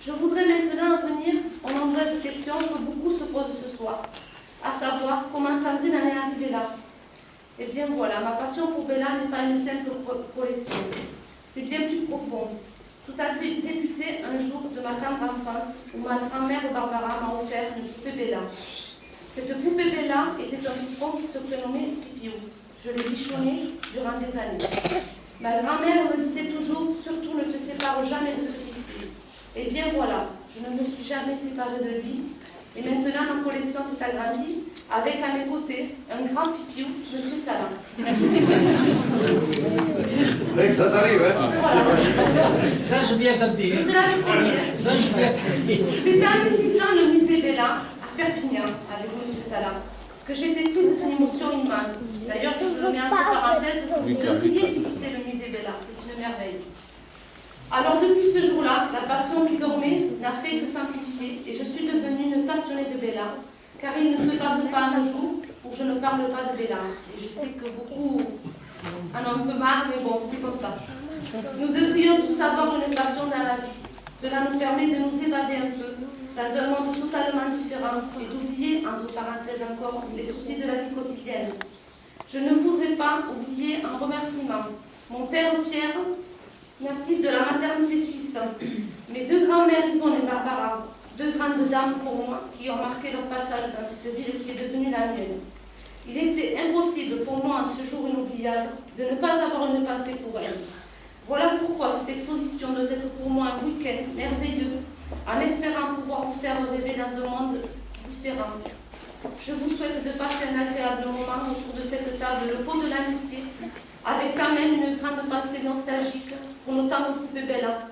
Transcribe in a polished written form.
Je voudrais maintenant en venir aux nombreuses questions que beaucoup se posent ce soir, à savoir comment Sandrine en est arrivée là. Eh bien voilà, ma passion pour Bella n'est pas une simple collection, c'est bien plus profond. Tout a débuté un jour de ma tendre enfance où ma grand-mère Barbara m'a offert une poupée Bella. Cette poupée Bella était un poupon qui se prénommait Pipiou. Je l'ai bichonné durant des années. Ma grand-mère me disait toujours, surtout ne te sépare jamais de ce Pipiou. Eh bien voilà, je ne me suis jamais séparée de lui. Et maintenant, ma collection s'est agrandie avec à mes côtés un grand Pipiou, Monsieur Salan. Dès que ça t'arrive, hein? Voilà. Ça, je viens de te dire. Je te l'avais promis. Ça, je viens de te dire. C'est en visitant le musée Bella à Perpignan avec Monsieur Salan que j'ai été prise d'une émotion immense. D'ailleurs, je le mets entre parenthèses, vous devriez visiter le musée Bella, c'est une merveille. Alors depuis ce jour-là, la passion qui dormait n'a fait que s'amplifier et je suis devenue une passionnée de Bella, car il ne se passe pas un jour où je ne parle pas de Bella. Et je sais que beaucoup en ont un peu marre, mais bon, c'est comme ça. Nous devrions tous avoir une passion dans la vie. Cela nous permet de nous évader un peu dans un monde totalement différent et d'oublier, entre parenthèses encore, les soucis de la vie quotidienne. Je ne voudrais pas oublier un remerciement. Mon père Pierre, natif de la maternité suisse, mes deux grands-mères Yvonne et Barbara, deux grandes dames pour moi qui ont marqué leur passage dans cette ville qui est devenue la mienne. Il était impossible pour moi en ce jour inoubliable de ne pas avoir une pensée pour elles. Voilà pourquoi cette exposition doit être pour moi un week-end merveilleux, en espérant pouvoir vous faire rêver dans un monde différent. Je vous souhaite de passer un agréable moment autour de cette table, le pot de l'amitié, avec quand même une grande pensée nostalgique pour nos temps de poupée Bella.